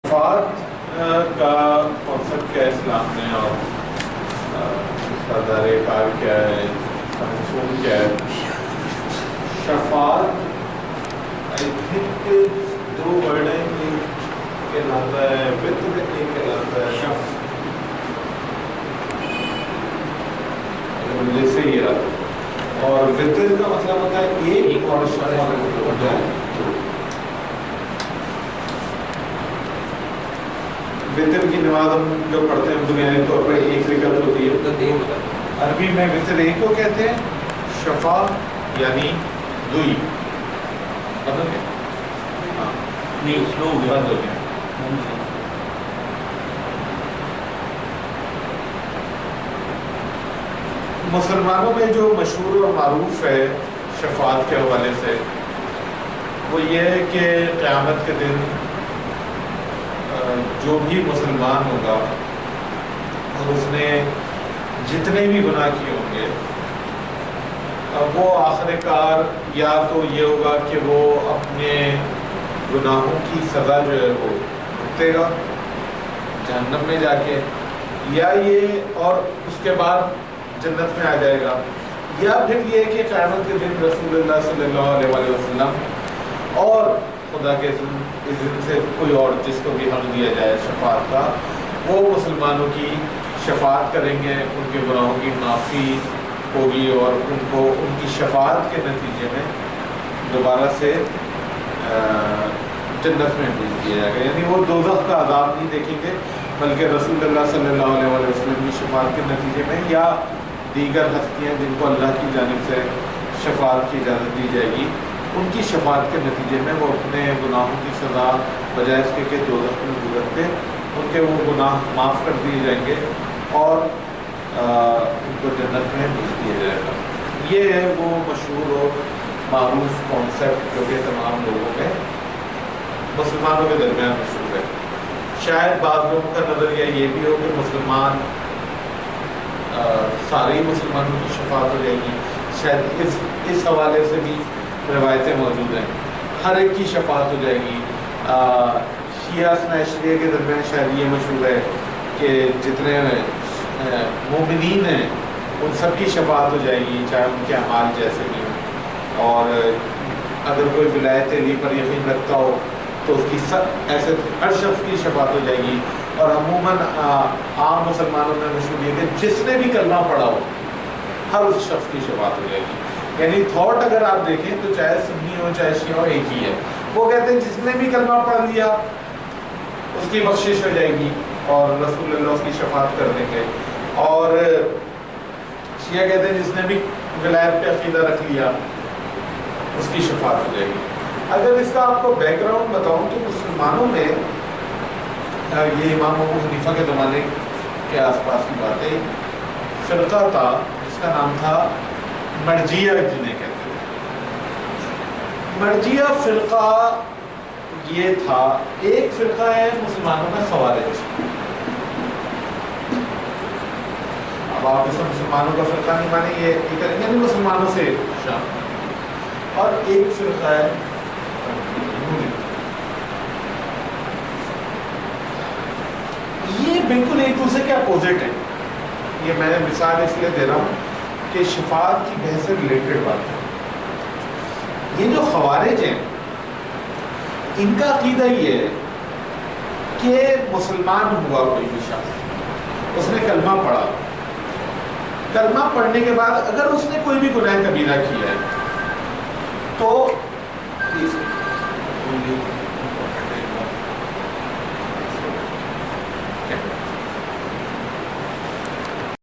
شفاعت کا کانسیپٹ کیا ہے اسلام میں، اور اس کا دائرۂ کار کیا ہے، اس کا مفہوم کیا ہے؟ شفاعت آئی تھنک دو ورڈ ہیں، ایک کہلاتا ہے وطر، ایک کہلاتا ہے شف، مجھے سے یہ رہا، اور وطر کا مطلب ہوتا ہے ایک، اور شفاعت کا مطلب ہوتا ہے دو۔ وطر کی نماز ہم جو پڑھتے ہیں بنیادی طور پر ایک رکعت ہوتی ہے، عربی میں وطر ایک کو کہتے ہیں، شفا یعنی دوئی، بند ہو گیا، ہاں نہیں سلو بند ہو گیا۔ مسلمانوں میں جو مشہور اور معروف ہے شفاعت کے حوالے سے، وہ یہ ہے کہ قیامت کے دن جو بھی مسلمان ہوگا اور اس نے جتنے بھی گناہ کیے ہوں گے، وہ آخر کار یا تو یہ ہوگا کہ وہ اپنے گناہوں کی سزا جو ہے وہ بھگتے گا جہنم میں جا کے، یا یہ اور اس کے بعد جنت میں آ جائے گا، یا پھر یہ کہ قیامت کے دن رسول اللہ صلی اللہ علیہ وآلہ وسلم اور خدا کے اذن سے کوئی اور جس کو بھی حق دیا جائے شفاعت کا، وہ مسلمانوں کی شفاعت کریں گے، ان کے گناہوں کی معافی ہوگی، اور ان کو ان کی شفاعت کے نتیجے میں دوبارہ سے جنت میں بھیج دیا جائے گا۔ یعنی وہ دوزخ کا عذاب نہیں دیکھیں گے، بلکہ رسول اللہ صلی اللہ علیہ وآلہ وسلم کی شفاعت کے نتیجے میں، یا دیگر ہستیاں جن کو اللہ کی جانب سے شفاعت کی اجازت دی جائے گی، ان کی شفاعت کے نتیجے میں وہ اپنے گناہوں کی سزا بجائے اس کے کہ دوزخ میں گزرتے، ان کے وہ گناہ معاف کر دیے جائیں گے اور ان کو جنت میں بھیج دیا جائے گا۔ یہ ہے وہ مشہور اور معروف کانسیپٹ جو کہ تمام لوگوں میں مسلمانوں کے درمیان مشہور ہے۔ شاید بعض لوگوں کا نظریہ یہ بھی ہو کہ مسلمان سارے مسلمانوں کی شفاعت ہو جائے گی، شاید اس حوالے سے بھی روایتیں موجود ہیں، ہر ایک کی شفاعت ہو جائے گی۔ شیعہ اثنا عشریہ کے درمیان شاید یہ مشہور ہے کہ جتنے مومنین ہیں ان سب کی شفاعت ہو جائے گی، چاہے ان کے اعمال جیسے بھی ہوں، اور اگر کوئی ولایت علی پر یقین رکھتا ہو تو اس کی ایسے ہر شخص کی شفاعت ہو جائے گی۔ اور عموماً عام مسلمانوں میں مشہور یہ کہ جس نے بھی کلمہ پڑھا ہو ہر اس شخص کی شفاعت ہو جائے گی۔ یعنی تھاٹ اگر آپ دیکھیں تو چاہے سنی ہو چاہے شیعہ ہو ایک ہی ہے، وہ کہتے ہیں جس نے بھی کلمہ پڑھ لیا اس کی بخشش ہو جائے گی اور رسول اللہ اس کی شفاعت کر دیں گے، اور شیعہ کہتے ہیں جس نے بھی ولایت پہ عقیدہ رکھ لیا اس کی شفاعت ہو جائے گی۔ اگر اس کا آپ کو بیک گراؤنڈ بتاؤں تو مسلمانوں میں یہ امام ابو حنیفہ کے زمانے کے آس پاس کی بات ہے، فرقہ تھا جس کا نام تھا مرجیہ، جنہیں کہتے ہیں مرجیہ فرقہ۔ یہ تھا ایک فرقہ ہے مسلمانوں میں خوارج، اب آپ اسے مسلمانوں کا فرقہ نہیں مانیں، یہ یعنی مسلمانوں سے شامل، اور ایک فرقہ ہے یہ بالکل ایک دوسرے کے اپوزٹ ہے۔ یہ میں نے مثال اس لیے دے رہا ہوں کہ شفاعت کی بحث سے ریلیٹڈ بات ہے۔ یہ جو خوارج ہیں ان کا عقیدہ یہ ہے کہ مسلمان ہوا کوئی بھی شخص، اس نے کلمہ پڑھا، کلمہ پڑھنے کے بعد اگر اس نے کوئی بھی گناہ کبیرہ کیا ہے